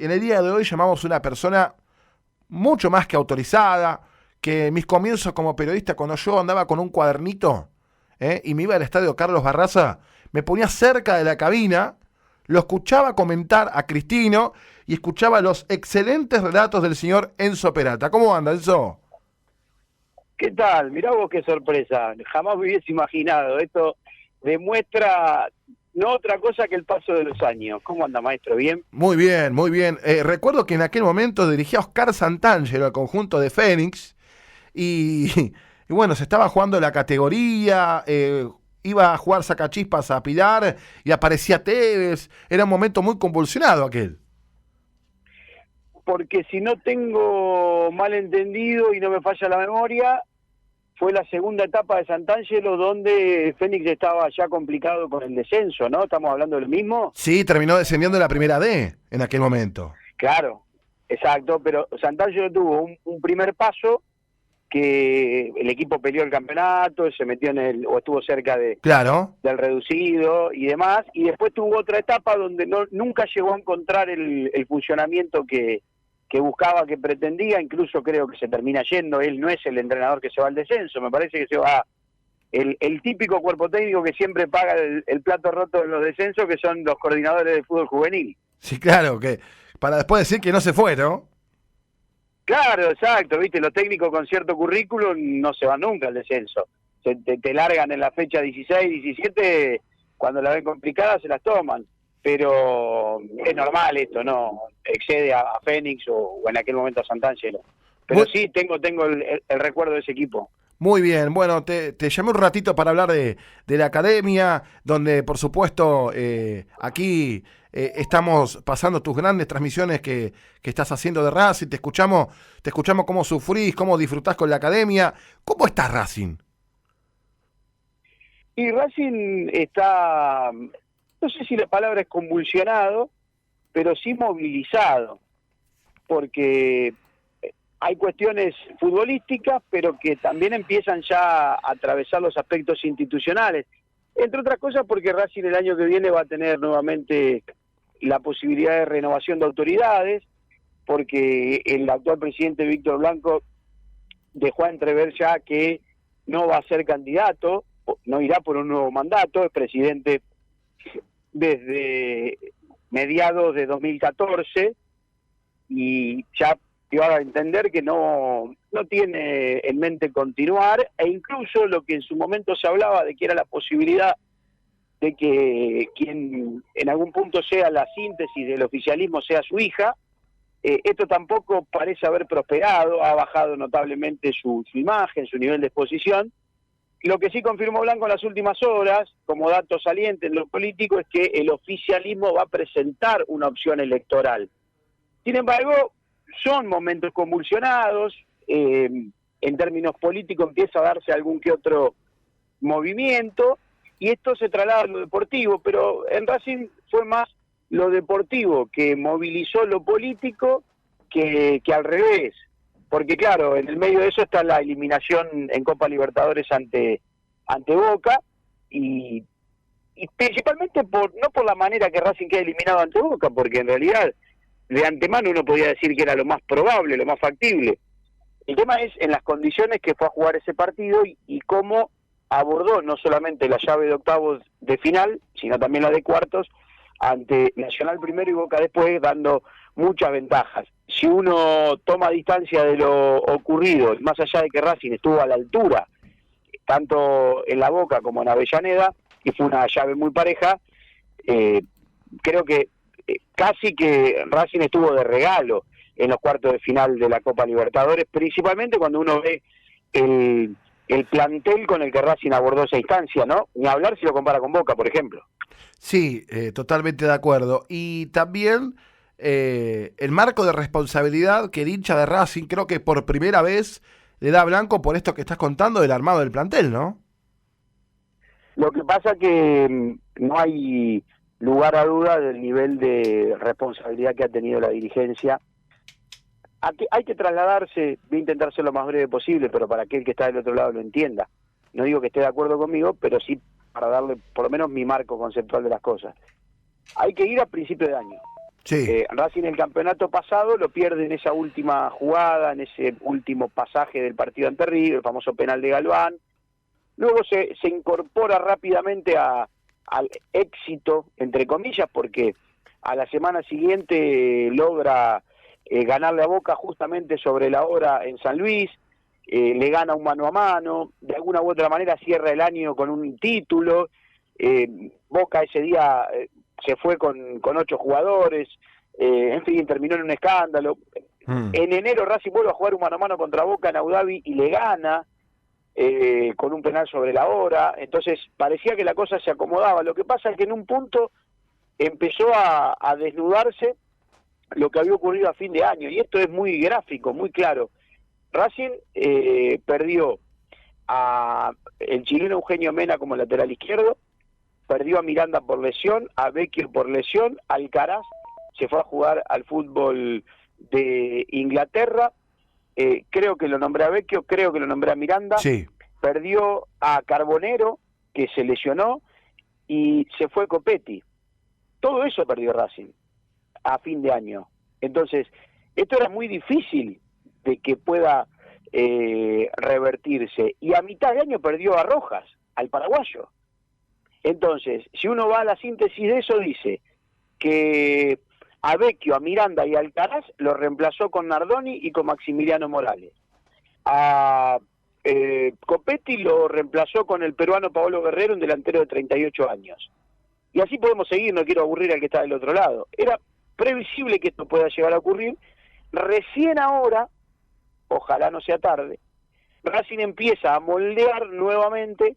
en el día de hoy llamamos a una persona mucho más que autorizada, que en mis comienzos como periodista, cuando yo andaba con un cuadernito y me iba al estadio Carlos Barraza, me ponía cerca de la cabina, lo escuchaba comentar a Cristino y escuchaba los excelentes relatos del señor Enzo Peralta. ¿Cómo anda, Enzo? ¿Qué tal? Mirá vos qué sorpresa. Jamás me hubiese imaginado. Esto demuestra no otra cosa que el paso de los años. ¿Cómo anda, maestro? ¿Bien? Muy bien, muy bien. Recuerdo que en aquel momento dirigía Oscar Santangelo al conjunto de Fénix y, y bueno, se estaba jugando la categoría, iba a jugar sacachispas a Pilar y aparecía Tevez. Era un momento muy convulsionado aquel. Porque si no tengo mal entendido y no me falla la memoria, fue la segunda etapa de Santangelo donde Fénix estaba ya complicado con el descenso, ¿no? ¿Estamos hablando del mismo? Sí, terminó descendiendo en la primera D en aquel momento. Claro, exacto, pero Santangelo tuvo un primer paso que el equipo peleó el campeonato, se metió o estuvo cerca Claro. del reducido y demás, y después tuvo otra etapa donde nunca llegó a encontrar el funcionamiento que buscaba, que pretendía, incluso creo que se termina yendo. Él no es el entrenador que se va al descenso, me parece que se va el típico cuerpo técnico que siempre paga el plato roto de los descensos, que son los coordinadores de fútbol juvenil. Sí, claro, que para después decir que no se fue, ¿no? Claro, exacto, viste, los técnicos con cierto currículum no se van nunca al descenso. Te largan en la fecha 16, 17, cuando la ven complicada se las toman. Pero es normal esto, ¿no? Excede a Fénix o en aquel momento a Santangelo. Pero Muy, sí, tengo el recuerdo de ese equipo. muy bien, bueno, te llamé un ratito para hablar de la academia, donde por supuesto aquí estamos pasando tus grandes transmisiones que estás haciendo de Racing, te escuchamos cómo sufrís, cómo disfrutás con la academia. ¿Cómo está Racing? Y Racing está, no sé si la palabra es convulsionado, pero sí movilizado, porque hay cuestiones futbolísticas, pero que también empiezan ya a atravesar los aspectos institucionales. Entre otras cosas porque Racing el año que viene va a tener nuevamente la posibilidad de renovación de autoridades, porque el actual presidente Víctor Blanco dejó a entrever ya que no va a ser candidato, no irá por un nuevo mandato, es presidente desde mediados de 2014 y ya dio a entender que no tiene en mente continuar, e incluso lo que en su momento se hablaba de que era la posibilidad de que quien en algún punto sea la síntesis del oficialismo sea su hija. Esto tampoco parece haber prosperado, ha bajado notablemente su imagen, su nivel de exposición. Lo que sí confirmó Blanco en las últimas horas, como dato saliente en lo político, es que el oficialismo va a presentar una opción electoral. Sin embargo, son momentos convulsionados, en términos políticos empieza a darse algún que otro movimiento, y esto se traslada a lo deportivo, pero en Racing fue más lo deportivo que movilizó lo político que al revés, porque claro, en el medio de eso está la eliminación en Copa Libertadores ante Boca, y principalmente no por la manera que Racing queda eliminado ante Boca, porque en realidad de antemano uno podía decir que era lo más probable, lo más factible. El tema es en las condiciones que fue a jugar ese partido y cómo abordó no solamente la llave de octavos de final, sino también la de cuartos, ante Nacional primero y Boca después, dando muchas ventajas. Si uno toma distancia de lo ocurrido, más allá de que Racing estuvo a la altura, tanto en la Boca como en Avellaneda, y fue una llave muy pareja, creo que casi que Racing estuvo de regalo en los cuartos de final de la Copa Libertadores, principalmente cuando uno ve el plantel con el que Racing abordó esa instancia, ¿no? Ni hablar si lo compara con Boca, por ejemplo. Sí, totalmente de acuerdo. Y también el marco de responsabilidad que el hincha de Racing creo que por primera vez le da a Blanco por esto que estás contando del armado del plantel, ¿no? Lo que pasa que no hay lugar a duda del nivel de responsabilidad que ha tenido la dirigencia. Hay que trasladarse, voy a intentar ser lo más breve posible, pero para aquel que está del otro lado lo entienda. No digo que esté de acuerdo conmigo, pero sí para darle por lo menos mi marco conceptual de las cosas. Hay que ir a principio de año. Sí. Racing el campeonato pasado lo pierde en esa última jugada, en ese último pasaje del partido ante River, el famoso penal de Galván. Luego se incorpora rápidamente al éxito, entre comillas, porque a la semana siguiente logra ganarle a Boca justamente sobre la hora en San Luis, le gana un mano a mano, de alguna u otra manera cierra el año con un título. Boca ese día se fue con 8 jugadores, en fin, terminó en un escándalo. En enero Racing vuelve a jugar un mano a mano contra Boca en Abu Dhabi y le gana con un penal sobre la hora. Entonces parecía que la cosa se acomodaba. Lo que pasa es que en un punto empezó a desnudarse lo que había ocurrido a fin de año, y esto es muy gráfico, muy claro. Racing perdió a el chileno Eugenio Mena como lateral izquierdo, perdió a Miranda por lesión, a Vecchio por lesión, Alcaraz se fue a jugar al fútbol de Inglaterra, creo que lo nombré a Vecchio, creo que lo nombré a Miranda, Sí. perdió a Carbonero, que se lesionó, y se fue Copetti. Todo eso perdió Racing a fin de año. Entonces, esto era muy difícil de que pueda revertirse. Y a mitad de año perdió a Rojas, al paraguayo. Entonces, si uno va a la síntesis de eso, dice que a Vecchio, a Miranda y a Alcaraz lo reemplazó con Nardoni y con Maximiliano Morales. A Copetti lo reemplazó con el peruano Paolo Guerrero, un delantero de 38 años. Y así podemos seguir, no quiero aburrir al que está del otro lado. Era previsible que esto pueda llegar a ocurrir. Recién ahora, ojalá no sea tarde, Racing empieza a moldear nuevamente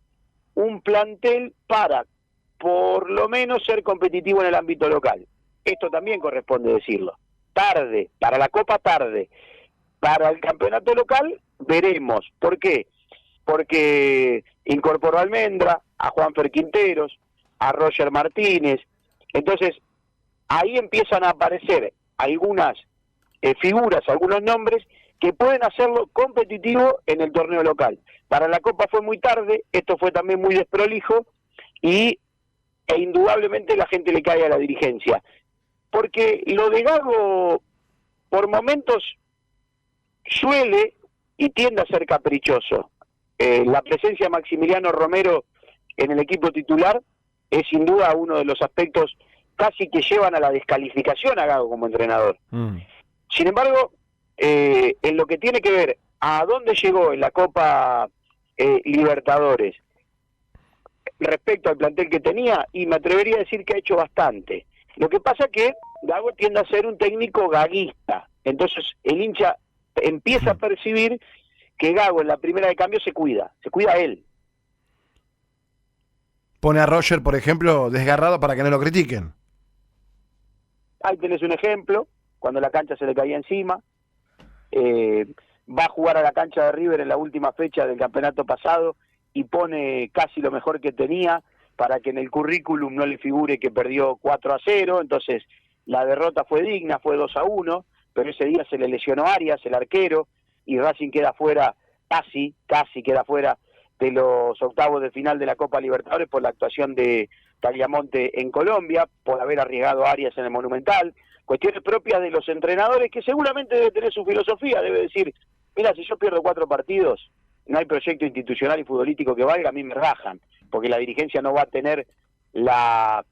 un plantel para, por lo menos, ser competitivo en el ámbito local. Esto también corresponde decirlo. Tarde, para la Copa tarde. Para el campeonato local, veremos. ¿Por qué? Porque incorporó a Almendra, a Juanfer Quinteros, a Roger Martínez. Entonces, ahí empiezan a aparecer algunas figuras, algunos nombres que pueden hacerlo competitivo en el torneo local. Para la Copa fue muy tarde, esto fue también muy desprolijo, e indudablemente la gente le cae a la dirigencia. Porque lo de Gago, por momentos, suele y tiende a ser caprichoso. La presencia de Maximiliano Romero en el equipo titular es sin duda uno de los aspectos casi que llevan a la descalificación a Gago como entrenador. Sin embargo, en lo que tiene que ver a dónde llegó en la Copa Libertadores respecto al plantel que tenía, y me atrevería a decir que ha hecho bastante. Lo que pasa que Gago tiende a ser un técnico gaguista, entonces el hincha empieza a percibir que Gago en la primera de cambio se cuida él. Pone a Roger, por ejemplo, desgarrado para que no lo critiquen. Ahí tenés un ejemplo, cuando la cancha se le caía encima. Va a jugar a la cancha de River en la última fecha del campeonato pasado y pone casi lo mejor que tenía para que en el currículum no le figure que perdió 4-0, entonces la derrota fue digna, fue 2-1, pero ese día se le lesionó Arias, el arquero, y Racing queda fuera, casi queda fuera de los octavos de final de la Copa Libertadores por la actuación de Tagliamonte en Colombia, por haber arriesgado a Arias en el Monumental, cuestiones propias de los entrenadores que seguramente debe tener su filosofía, debe decir, mira, si yo pierdo 4 partidos, no hay proyecto institucional y futbolístico que valga, a mí me rajan, porque la dirigencia no va a tener la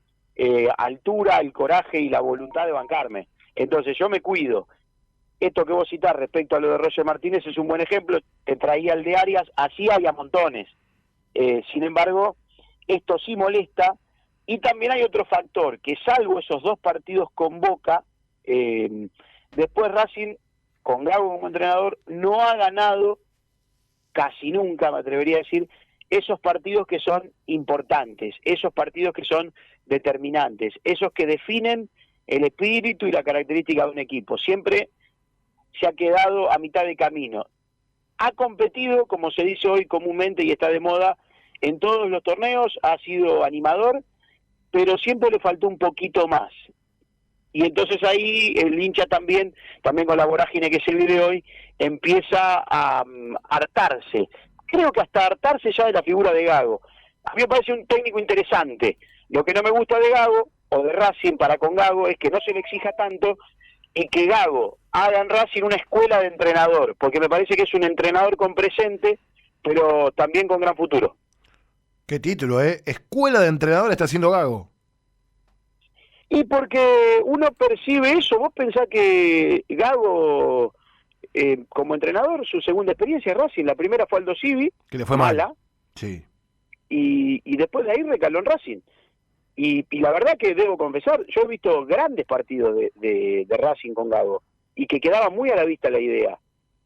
altura, el coraje y la voluntad de bancarme. Entonces yo me cuido. Esto que vos citás respecto a lo de Roger Martínez es un buen ejemplo, te traía el de Arias, así hay a montones. Sin embargo, esto sí molesta, y también hay otro factor, que salvo esos 2 partidos con Boca, después Racing, con Gago como entrenador, no ha ganado casi nunca, me atrevería a decir, esos partidos que son importantes, esos partidos que son determinantes, esos que definen el espíritu y la característica de un equipo. Siempre se ha quedado a mitad de camino. Ha competido, como se dice hoy comúnmente y está de moda, en todos los torneos, ha sido animador, pero siempre le faltó un poquito más. Y entonces ahí el hincha también con la vorágine que se vive hoy, empieza a hartarse. Creo que hasta hartarse ya de la figura de Gago. A mí me parece un técnico interesante. Lo que no me gusta de Gago, o de Racing para con Gago es que no se le exija tanto y que Gago haga en Racing una escuela de entrenador, porque me parece que es un entrenador con presente, pero también con gran futuro. Qué título, ¿eh? Escuela de entrenador está haciendo Gago. Y porque uno percibe eso, vos pensás que Gago, como entrenador, su segunda experiencia es Racing, la primera fue Aldo Civi, Que le fue mala, mal. Sí. y después de ahí recaló en Racing. Y la verdad que debo confesar, yo he visto grandes partidos de Racing con Gago, y que quedaba muy a la vista la idea,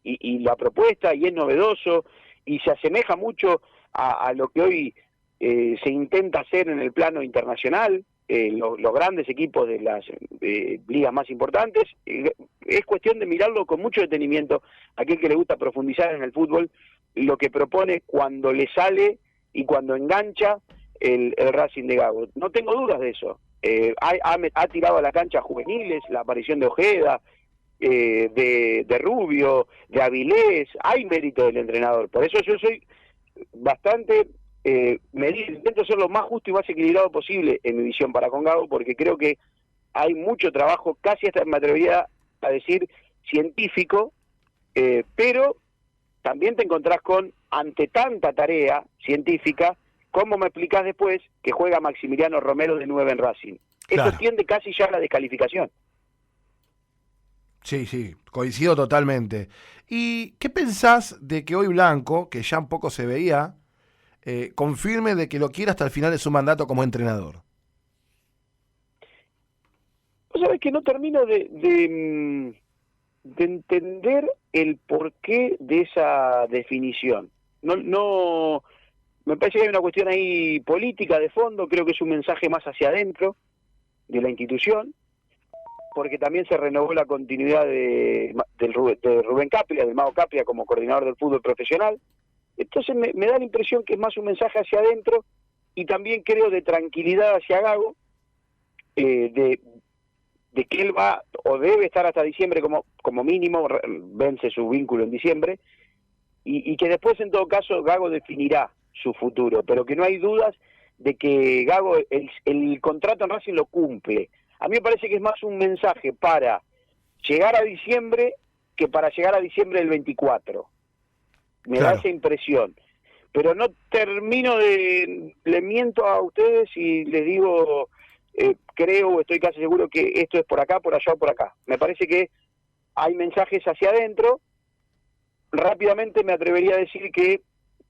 y la propuesta, y es novedoso, y se asemeja mucho a lo que hoy se intenta hacer en el plano internacional, los grandes equipos de las ligas más importantes. Es cuestión de mirarlo con mucho detenimiento, aquel que le gusta profundizar en el fútbol, lo que propone cuando le sale y cuando engancha el Racing de Gago. No tengo dudas de eso. Ha tirado a la cancha juveniles, la aparición de Ojeda, de Rubio, de Avilés. Hay mérito del entrenador. Por eso yo soy bastante medido, intento ser lo más justo y más equilibrado posible en mi visión para con Gago, porque creo que hay mucho trabajo, casi hasta me atrevería a decir científico, pero también te encontrás con, ante tanta tarea científica, ¿cómo me explicás después que juega Maximiliano Romero de 9 en Racing? Claro. Eso tiende casi ya a la descalificación. Sí, sí, coincido totalmente. ¿Y qué pensás de que hoy Blanco, que ya un poco se veía, confirme de que lo quiere hasta el final de su mandato como entrenador? Vos sabés que no termino de entender el porqué de esa definición. No, me parece que hay una cuestión ahí política de fondo, creo que es un mensaje más hacia adentro de la institución, porque también se renovó la continuidad de Rubén Capria, del Mago Capria, como coordinador del fútbol profesional. Entonces me da la impresión que es más un mensaje hacia adentro, y también creo de tranquilidad hacia Gago, de que él va o debe estar hasta diciembre como mínimo, vence su vínculo en diciembre, y que después en todo caso Gago definirá su futuro, pero que no hay dudas de que Gago el contrato en Racing lo cumple. A mí me parece que es más un mensaje para llegar a diciembre que para llegar a diciembre del 24. Me da Claro. esa impresión. Pero no termino le miento a ustedes y les digo, creo o estoy casi seguro que esto es por acá, por allá o por acá. Me parece que hay mensajes hacia adentro. Rápidamente me atrevería a decir que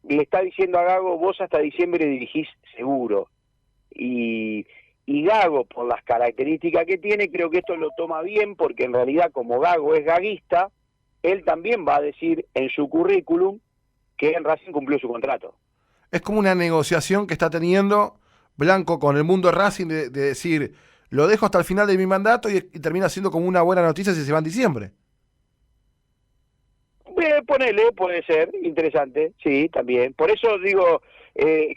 le está diciendo a Gago, vos hasta diciembre dirigís seguro. Y Gago, por las características que tiene, creo que esto lo toma bien, porque en realidad como Gago es gaguista, él también va a decir en su currículum que en Racing cumplió su contrato. Es como una negociación que está teniendo Blanco con el mundo de Racing de decir, lo dejo hasta el final de mi mandato y termina siendo como una buena noticia si se va en diciembre. Ponele, puede ser, interesante, sí, también. Por eso digo,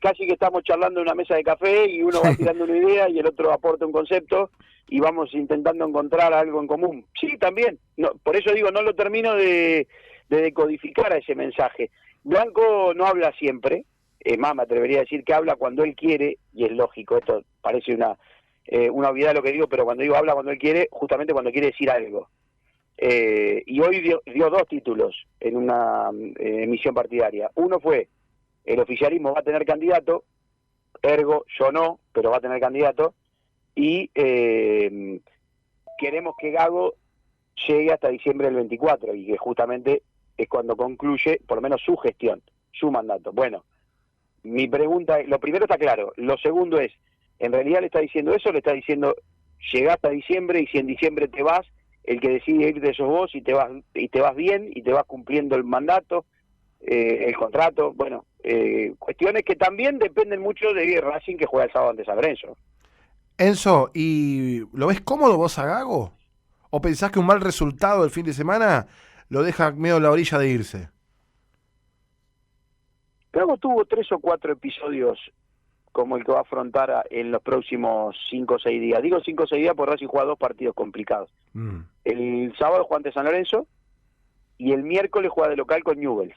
casi que estamos charlando en una mesa de café y uno va tirando una idea y el otro aporta un concepto y vamos intentando encontrar algo en común. Sí, también. No, por eso digo, no lo termino de decodificar a ese mensaje. Blanco no habla siempre, más me atrevería a decir que habla cuando él quiere, y es lógico, esto parece una obviedad lo que digo, pero cuando digo habla cuando él quiere, justamente cuando quiere decir algo. Y hoy dio 2 títulos en una emisión partidaria. Uno fue, el oficialismo va a tener candidato, ergo yo no, pero va a tener candidato, y queremos que Gago llegue hasta diciembre del 24, y que justamente es cuando concluye, por lo menos su gestión, su mandato. Bueno, mi pregunta, lo primero está claro, lo segundo es, ¿en realidad le está diciendo eso? Le está diciendo, llega hasta diciembre, y si en diciembre te vas, el que decide irte sos vos, y te vas bien, y te vas cumpliendo el mandato, el contrato, bueno, cuestiones que también dependen mucho de Racing, que juega el sábado ante San Lorenzo. Enzo, ¿y lo ves cómodo vos a Gago? ¿O pensás que un mal resultado del fin de semana lo deja medio a la orilla de irse? Gago tuvo 3 o 4 episodios como el que va a afrontar en los próximos 5 o 6 días. Digo 5 o 6 días porque Racing juega 2 partidos complicados. El sábado juega ante San Lorenzo y el miércoles juega de local con Newell's.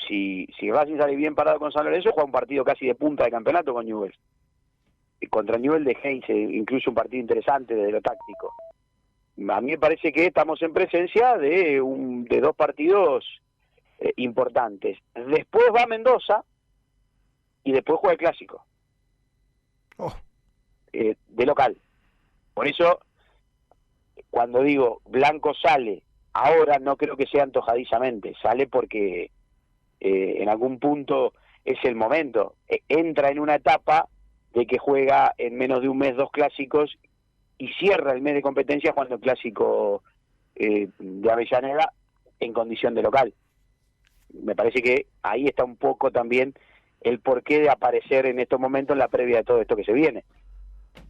Si Racing sale bien parado con San Lorenzo, juega un partido casi de punta de campeonato con Newell's. contra Newell's de Heinz, incluso un partido interesante desde lo táctico. A mí me parece que estamos en presencia de dos partidos importantes. Después va Mendoza y después juega el Clásico. Oh. De local. Por eso, cuando digo Blanco sale, ahora no creo que sea antojadizamente, sale porque en algún punto es el momento. Entra en una etapa de que juega en menos de un mes 2 clásicos y cierra el mes de competencia cuando el clásico de Avellaneda en condición de local. Me parece que ahí está un poco también el porqué de aparecer en estos momentos en la previa de todo esto que se viene.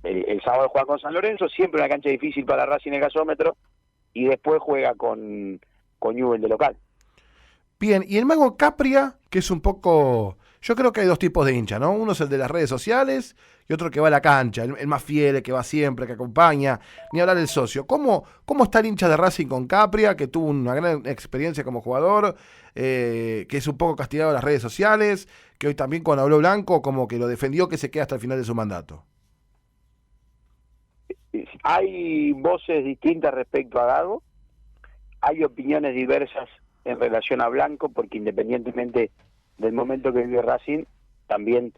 El sábado juega con San Lorenzo, siempre una cancha difícil para Racing en el gasómetro, y después juega con Newell's de local. Bien, y el Mago Capria, que es un poco... Yo creo que hay dos tipos de hincha, ¿no? Uno es el de las redes sociales y otro que va a la cancha, el más fiel, el que va siempre, que acompaña, ni hablar del socio. ¿Cómo está el hincha de Racing con Capria, que tuvo una gran experiencia como jugador, que es un poco castigado en las redes sociales, que hoy también cuando habló Blanco como que lo defendió que se queda hasta el final de su mandato? Hay voces distintas respecto a Gago, hay opiniones diversas en relación a Blanco, porque independientemente del momento que vive Racing, también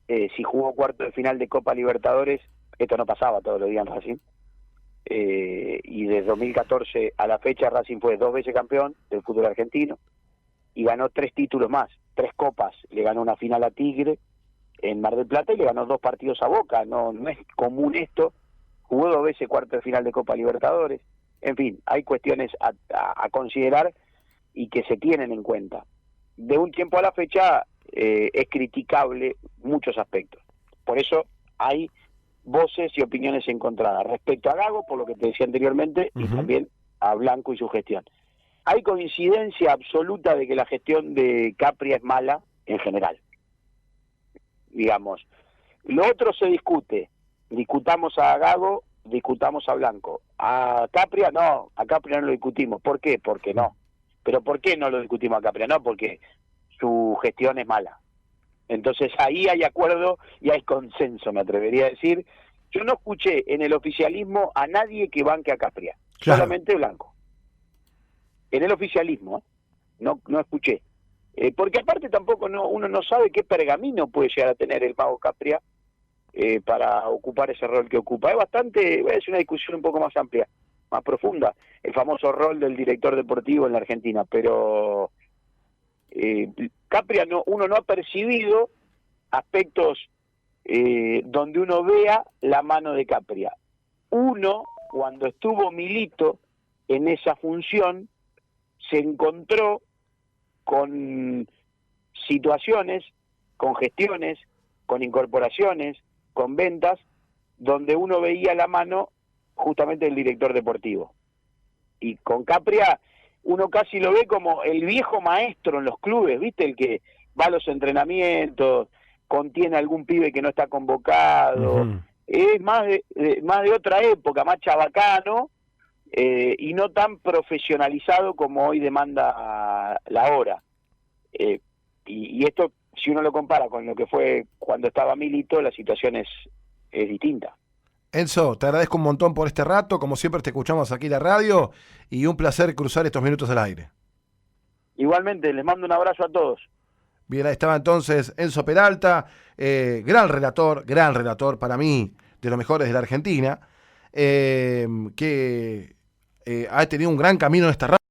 si jugó cuarto de final de Copa Libertadores, esto no pasaba todos los días en Racing, y de 2014 a la fecha Racing fue 2 veces campeón del fútbol argentino y ganó 3 títulos más, 3 copas, le ganó una final a Tigre en Mar del Plata y le ganó 2 partidos a Boca. No es común esto, jugó 2 veces cuarto de final de Copa Libertadores. En fin, hay cuestiones a considerar y que se tienen en cuenta. De un tiempo a la fecha es criticable muchos aspectos. Por eso hay voces y opiniones encontradas respecto a Gago, por lo que te decía anteriormente, y también a Blanco y su gestión. Hay coincidencia absoluta de que la gestión de Capria es mala en general. Digamos, lo otro se discute. Discutamos a Gago, discutamos a Blanco. A Capria no lo discutimos. ¿Por qué? Porque no. Pero ¿por qué no lo discutimos a Capria? No, porque su gestión es mala. Entonces ahí hay acuerdo y hay consenso, me atrevería a decir. Yo no escuché en el oficialismo a nadie que banque a Capria, claro. Solamente Blanco. En el oficialismo, no escuché. Porque aparte tampoco uno no sabe qué pergamino puede llegar a tener el Mago Capria para ocupar ese rol que ocupa. Es una discusión un poco más amplia, más profunda, el famoso rol del director deportivo en la Argentina, pero Capria uno no ha percibido aspectos donde uno vea la mano de Capria. Uno, cuando estuvo Milito en esa función, se encontró con situaciones, con gestiones, con incorporaciones, con ventas, donde uno veía la mano justamente del director deportivo. Y con Capria uno casi lo ve como el viejo maestro en los clubes, ¿viste? El que va a los entrenamientos, contiene a algún pibe que no está convocado. Es más de otra época, más chabacano, y no tan profesionalizado como hoy demanda la hora. Y esto, si uno lo compara con lo que fue cuando estaba Milito, la situación es distinta. Enzo, te agradezco un montón por este rato, como siempre te escuchamos aquí en la radio, y un placer cruzar estos minutos al aire. Igualmente, les mando un abrazo a todos. Bien, ahí estaba entonces Enzo Peralta, gran relator para mí, de los mejores de la Argentina, que ha tenido un gran camino en esta radio.